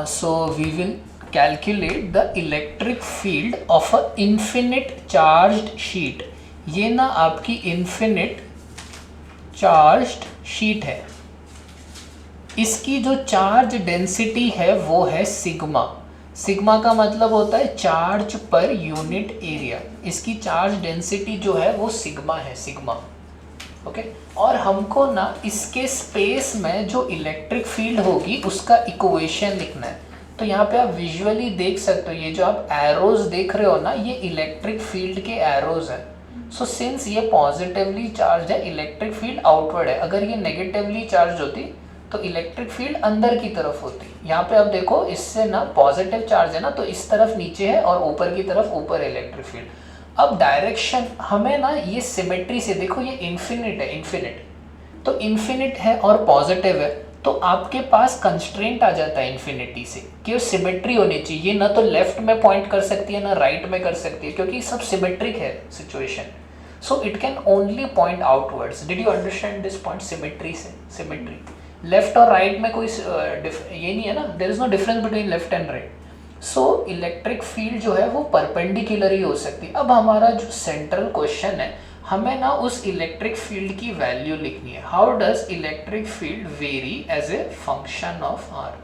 So we will calculate the electric field of a infinite charged sheet. ये ना आपकी infinite charged sheet है. इसकी जो चार्ज डेंसिटी है वो है सिग्मा. सिग्मा का मतलब होता है चार्ज पर यूनिट एरिया. इसकी चार्ज डेंसिटी जो है वो सिग्मा है, सिग्मा. ओके. और हमको ना इसके स्पेस में जो इलेक्ट्रिक फील्ड होगी उसका इक्वेशन लिखना है. तो यहाँ पे आप विजुअली देख सकते हो, ये जो आप एरोज देख रहे हो ना, ये इलेक्ट्रिक फील्ड के एरोज है. सो सिंस ये पॉजिटिवली चार्ज है, इलेक्ट्रिक फील्ड आउटवर्ड है. अगर ये नेगेटिवली चार्ज होती तो इलेक्ट्रिक फील्ड अंदर की तरफ होती. यहाँ पे आप देखो, इससे ना पॉजिटिव चार्ज है ना, तो इस तरफ नीचे है और ऊपर की तरफ ऊपर इलेक्ट्रिक फील्ड. अब डायरेक्शन हमें ना ये सिमेट्री से देखो, ये इन्फिनिट है, इन्फिनिट. तो इन्फिनिट है और पॉजिटिव है, तो आपके पास कंस्ट्रेंट आ जाता है इन्फिनिटी से कि सिमेट्री होनी चाहिए. ना तो लेफ्ट में पॉइंट कर सकती है ना राइट में कर सकती है, क्योंकि सब सिमेट्रिक है situation. So it can only point outwards. Did you understand this point? Symmetry से, सिमेट्री. लेफ्ट और राइट में कोई ये नहीं है ना, there is no difference between left and right. So electric field जो है वो परपेंडिकुलर ही हो सकती है. अब हमारा जो सेंट्रल क्वेश्चन है, हमें ना उस इलेक्ट्रिक फील्ड की वैल्यू लिखनी है. How does electric field vary as a function of r?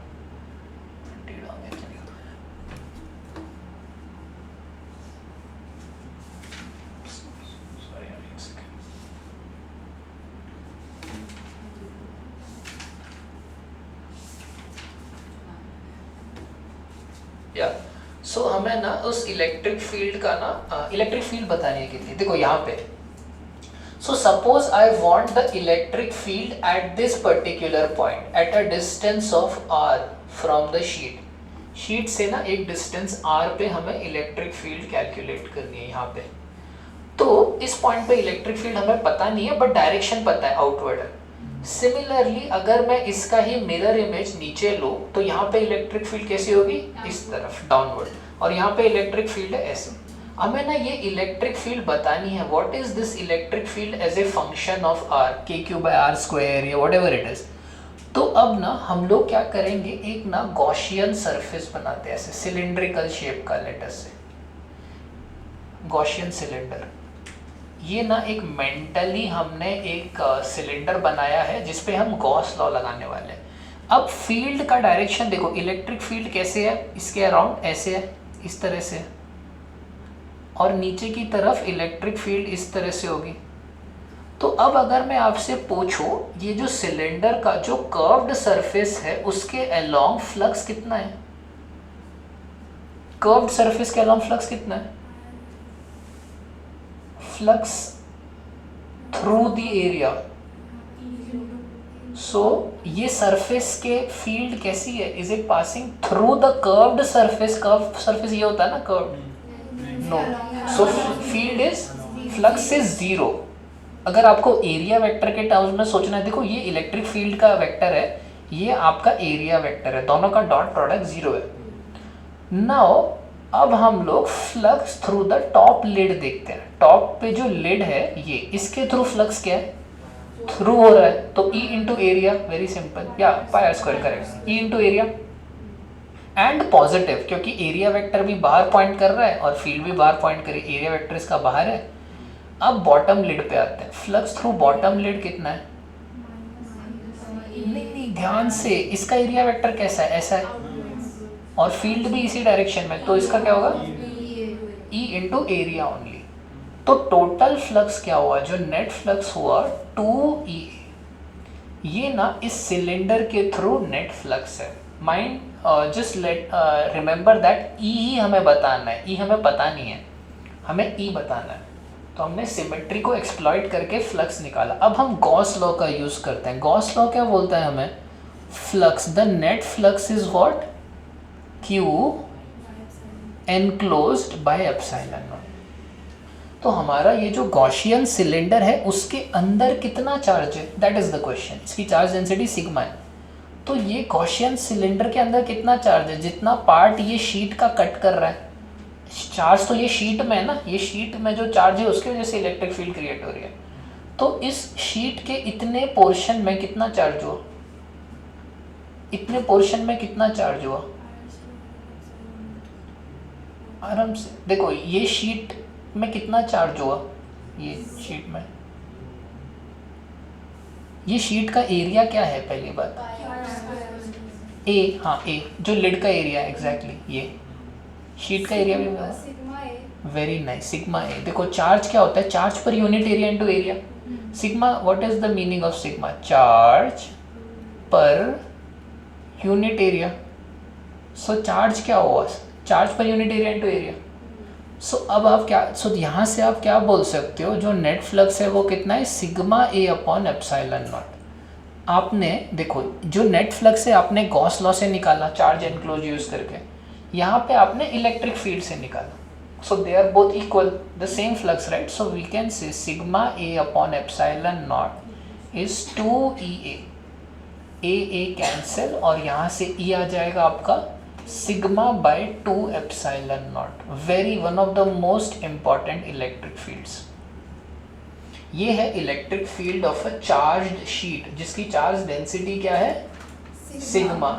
या सो हमें ना उस इलेक्ट्रिक फील्ड का ना इलेक्ट्रिक फील्ड बतानी है कितनी. देखो यहाँ पे, so suppose I want the electric field at this particular point at a distance of r from the sheet. Sheet से ना एक डिस्टेंस r पे हमें इलेक्ट्रिक फील्ड कैलकुलेट करनी है यहाँ पे. तो इस पॉइंट पे इलेक्ट्रिक फील्ड हमें पता नहीं है, बट डायरेक्शन पता है, आउटवर्ड है. सिमिलरली अगर मैं इसका ही मिरर इमेज नीचे लूँ तो यहाँ पे इलेक्ट्रिक फील्ड कैसी होगी? इस तरफ, डाउनवर्ड. और यहाँ पे इलेक्ट्रिक फील्ड है ऐसे. हमें ना ये इलेक्ट्रिक फील्ड बतानी है. What is this electric field as a function of r, k⁻r² या व्हाटएवर इट इज. तो अब ना हम लोग क्या करेंगे, एक ना गॉसियन सरफेस बनाते हैं ऐसे सिलिंड्रिकल शेप का. लेटर से गॉसियन सिलेंडर. ये ना एक मेंटली हमने एक सिलेंडर बनाया है जिसपे हम गॉस लॉ लगाने वाले हैं. अब फील्ड का डायरेक्शन देखो, इलेक्ट्रिक फील्ड कैसे है, इसके अराउंड ऐसे है, इस तरह से. और नीचे की तरफ इलेक्ट्रिक फील्ड इस तरह से होगी. तो अब अगर मैं आपसे पूछूं, ये जो सिलेंडर का जो कर्व्ड सरफेस है उसके अलोंग फ्लक्स कितना है? कर्व्ड सरफेस के अलोंग फ्लक्स कितना है? Flux through the area. So ये सरफेस के फील्ड कैसी है? Is it passing through the curved surface? Curved surface ये होता है ना, curved. No. So field is, flux is zero. अगर आपको एरिया वेक्टर के टर्म्स में सोचना है, देखो ये इलेक्ट्रिक फील्ड का वेक्टर है, ये आपका एरिया वेक्टर है, दोनों का डॉट प्रोडक्ट जीरो है. नाउ अब हम लोग flux through the top lid देखते हैं. टॉप पे जो लिड है ये, इसके थ्रू फ्लक्स क्या है? थ्रू हो रहा है. तो E into area, very simple, या πr², correct. E into area and positive, क्योंकि एरिया वेक्टर भी बाहर पॉइंट कर रहा है और फील्ड भी बाहर पॉइंट कर रही है. एरिया वेक्टर इसका बाहर है. अब बॉटम लिड पे आते हैं. फ्लक्स थ्रू बॉटम लिड कितना है? नहीं, ध्यान से, इसका एरिया वेक्टर कैसा है? ऐसा है. और फील्ड भी इसी डायरेक्शन में, तो इसका क्या होगा? E into area only. तो टोटल फ्लक्स क्या हुआ? जो नेट फ्लक्स हुआ 2E. ये ना इस सिलेंडर के थ्रू नेट फ्लक्स है. Mind just let remember that E ही हमें बताना है. E हमें पता नहीं है, हमें E बताना है. तो हमने सिमेट्री को एक्सप्लॉइट करके फ्लक्स निकाला. अब हम गॉस लॉ का यूज करते हैं. गॉस लॉ क्या बोलता है हमें? Flux, the net flux is what? Q enclosed by epsilon not. तो हमारा ये जो गॉसियन सिलेंडर है उसके अंदर कितना चार्ज है, दैट इज द क्वेश्चन. इसकी चार्ज डेंसिटी सिग्मा है. तो ये गॉसियन सिलेंडर के अंदर कितना चार्ज है? जितना पार्ट ये शीट का कट कर रहा है, चार्ज तो ये शीट में है ना, ये शीट में जो चार्ज है उसकी वजह से इलेक्ट्रिक फील्ड क्रिएट हो रही है. तो इस शीट के इतने पोर्शन में कितना चार्ज हो? इतने पोर्शन में कितना चार्ज हुआ आराम से देखो, ये शीट में कितना चार्ज हुआ, ये शीट में, ये शीट का एरिया क्या है पहली बात, ए, हाँ ए जो लिड का एरिया है एग्जैक्टली, ये शीट का एरिया भी होगा, वेरी नाइस, सिग्मा ए। देखो चार्ज क्या होता है, charge per unit area into area. Sigma, what is the meaning of sigma, charge per unit area. So charge क्या हुआ, charge per unit area into area. So अब आप क्या, सो यहाँ से आप क्या बोल सकते हो, जो नेट फ्लक्स है वो कितना है, sigma A upon epsilon not. आपने देखो जो नेट फ्लक्स है आपने गॉस लॉ से निकाला चार्ज एनक्लोज यूज करके, यहाँ पे आपने इलेक्ट्रिक फील्ड से निकाला। So they are both equal, the same flux, right. So we can say sigma A upon epsilon naught is 2 A cancel, और यहाँ से ई आ जाएगा आपका sigma by 2 epsilon naught. Very one of the most important electric fields. ये है electric field of a charged sheet जिसकी charge density क्या है, सिग्मा।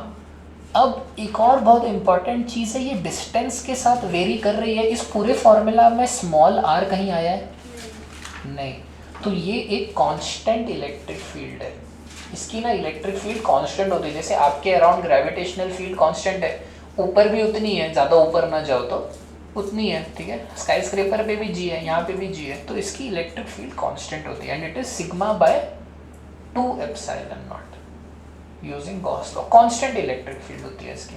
अब एक और बहुत इंपॉर्टेंट चीज़ है, ये डिस्टेंस के साथ वेरी कर रही है। इस पूरे फॉर्मूला में स्मॉल आर कहीं आया है, नहीं, तो ये एक कांस्टेंट इलेक्ट्रिक फील्ड है। इसकी ना इलेक्ट्रिक फील्ड कांस्टेंट होती है, जैसे आपके अराउंड ग्रेविटेशनल फील्ड कांस्टेंट है, ऊपर भी उतनी है, ज़्यादा ऊपर ना जाओ तो उतनी है, ठीक है। स्काई स्क्रेपर पे भी जी है, यहाँ पे भी जी है, तो इसकी इलेक्ट्रिक फील्ड कांस्टेंट होती है and it is sigma by 2 epsilon not using Gauss law. Constant electric field होती है इसकी।